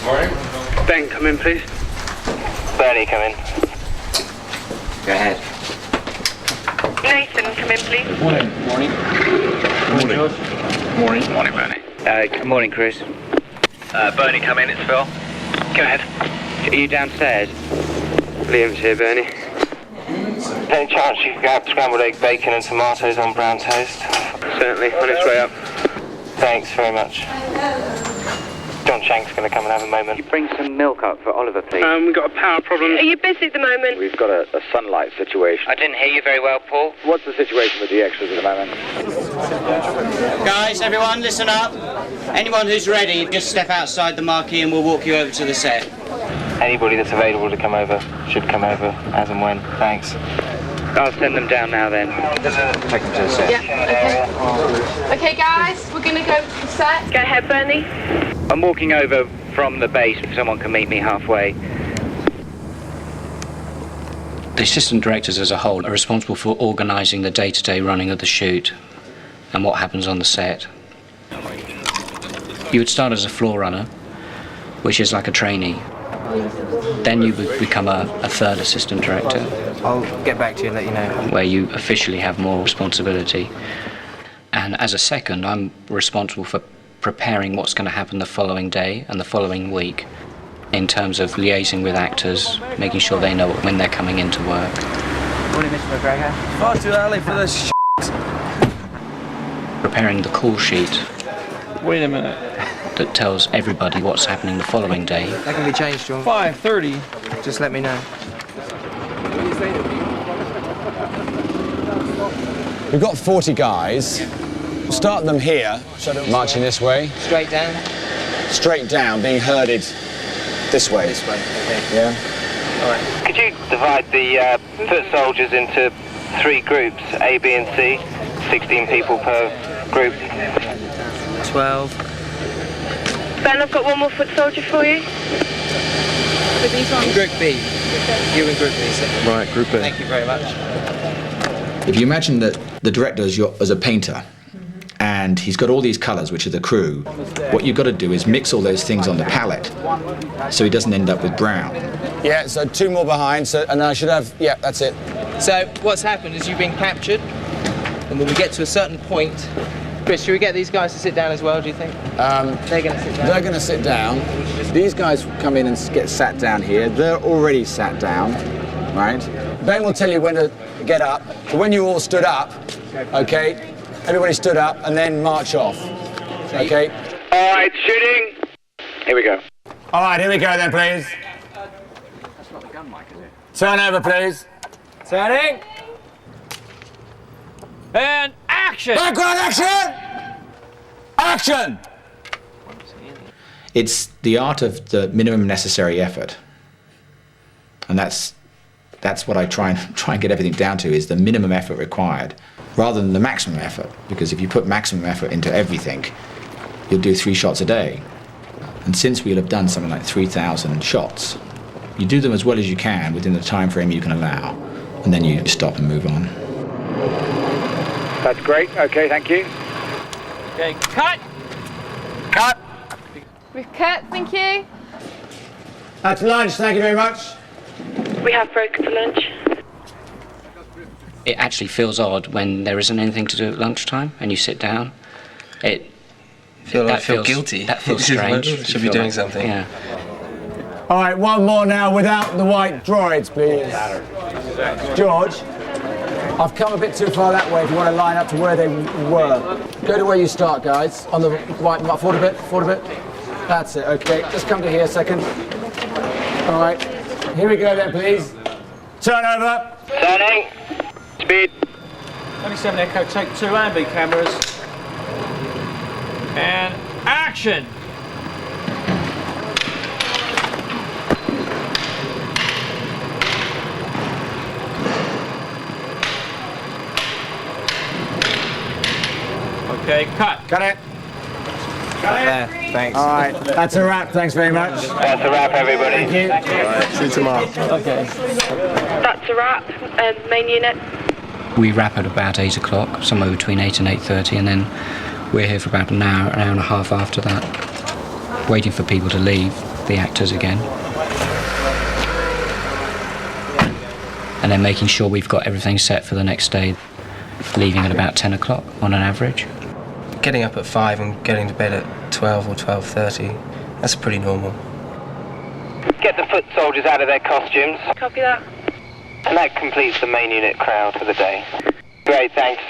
Morning. Ben, come in, please. Bernie, come in. Go ahead. Nathan, come in, please. Morning. Morning. Morning. George. Morning. Morning, Bernie. Good morning, Chris. Bernie, come in, it's Phil. Go ahead. Are you downstairs? Liam's here, Bernie. Any chance you could grab scrambled egg, bacon and tomatoes on brown toast? Certainly, on its way up. Thanks very much. John Shank's going to come and have a moment. You bring some milk up for Oliver, please. We've got a power problem. Are you busy at the moment? We've got a sunlight situation. I didn't hear you very well, Paul. What's the situation with the extras at the moment? Guys, everyone, listen up. Anyone who's ready, just step outside the marquee and we'll walk you over to the set. Anybody that's available to come over should come over as and when. Thanks. I'll send them down now then. Take them to the set. Yeah, okay. Okay, guys, we're going to go to the set. Go ahead, Bernie. I'm walking over from the base if someone can meet me halfway. The assistant directors as a whole are responsible for organising the day-to-day running of the shoot and what happens on the set. You would start as a floor runner, which is like a trainee. Then you would become a third assistant director. I'll get back to you and let you know. Where you officially have more responsibility. And as a second, I'm responsible for preparing what's going to happen the following day and the following week in terms of liaising with actors, making sure they know when they're coming into work. Morning, Mr. McGregor. Far too early for this Preparing the call sheet Wait a minute. that tells everybody what's happening the following day. That can be changed, John. 5:30. Just let me know. We've got 40 guys. Start them here, marching this way. Straight down? Straight down, being herded this way. This way, okay. Yeah? All right. Could you divide the foot soldiers into 3 groups, A, B and C? 16 people per group. 12. Ben, I've got one more foot soldier for you. Group B. You in Group B, sir. Right, Group A. Thank you very much. If you imagine that the director is a painter, and he's got all these colours, which are the crew, what you've got to do is mix all those things on the palette, so he doesn't end up with brown. Yeah, so 2 more behind, and then I should have, yeah, that's it. So what's happened is you've been captured, and when we get to a certain point, Chris, should we get these guys to sit down as well, do you think? They're going to sit down. They're going to sit down. These guys come in and get sat down here. They're already sat down, right? Ben will tell you when to get up. But when you all stood up, okay, everybody stood up and then march off, okay? All right, shooting. Here we go. All right, here we go then, please. That's not the gun mic, is it? Turn over, please. Turning. And action! Background action! Action! It's the art of the minimum necessary effort, and that's what I try and get everything down to, is the minimum effort required, rather than the maximum effort. Because if you put maximum effort into everything, you'll do 3 shots a day. And since we'll have done something like 3,000 shots, you do them as well as you can within the time frame you can allow, and then you stop and move on. That's great. Okay, thank you. Okay, cut! Cut. We've cut, thank you. That's lunch, thank you very much. We have broken for lunch. It actually feels odd when there isn't anything to do at lunchtime and you sit down. I feel guilty. That feels strange. Should be doing something. Yeah. All right, one more now without the white droids, please. George, I've come a bit too far that way if you want to line up to where they were. Go to where you start, guys. On the white, forward a bit. That's it, okay. Just come to here a second. All right, here we go then, please. Turn over. Turning. Speed. 27 Echo, take 2 ambi cameras. And action! Okay, cut. Got it. There, thanks. All right, that's a wrap. Thanks very much. That's a wrap, everybody. Thank you. All right, see you tomorrow. Okay. That's a wrap. Main unit. We wrap at about 8 o'clock, somewhere between 8 and 8:30, and then we're here for about an hour and a half after that. waiting for people to leave, the actors again. And then making sure we've got everything set for the next day, leaving at about 10 o'clock on an average. Getting up at 5 and getting to bed at 12 or 12:30, that's pretty normal. Get the foot soldiers out of their costumes. Copy that. And that completes the main unit crowd for the day. Great, thanks.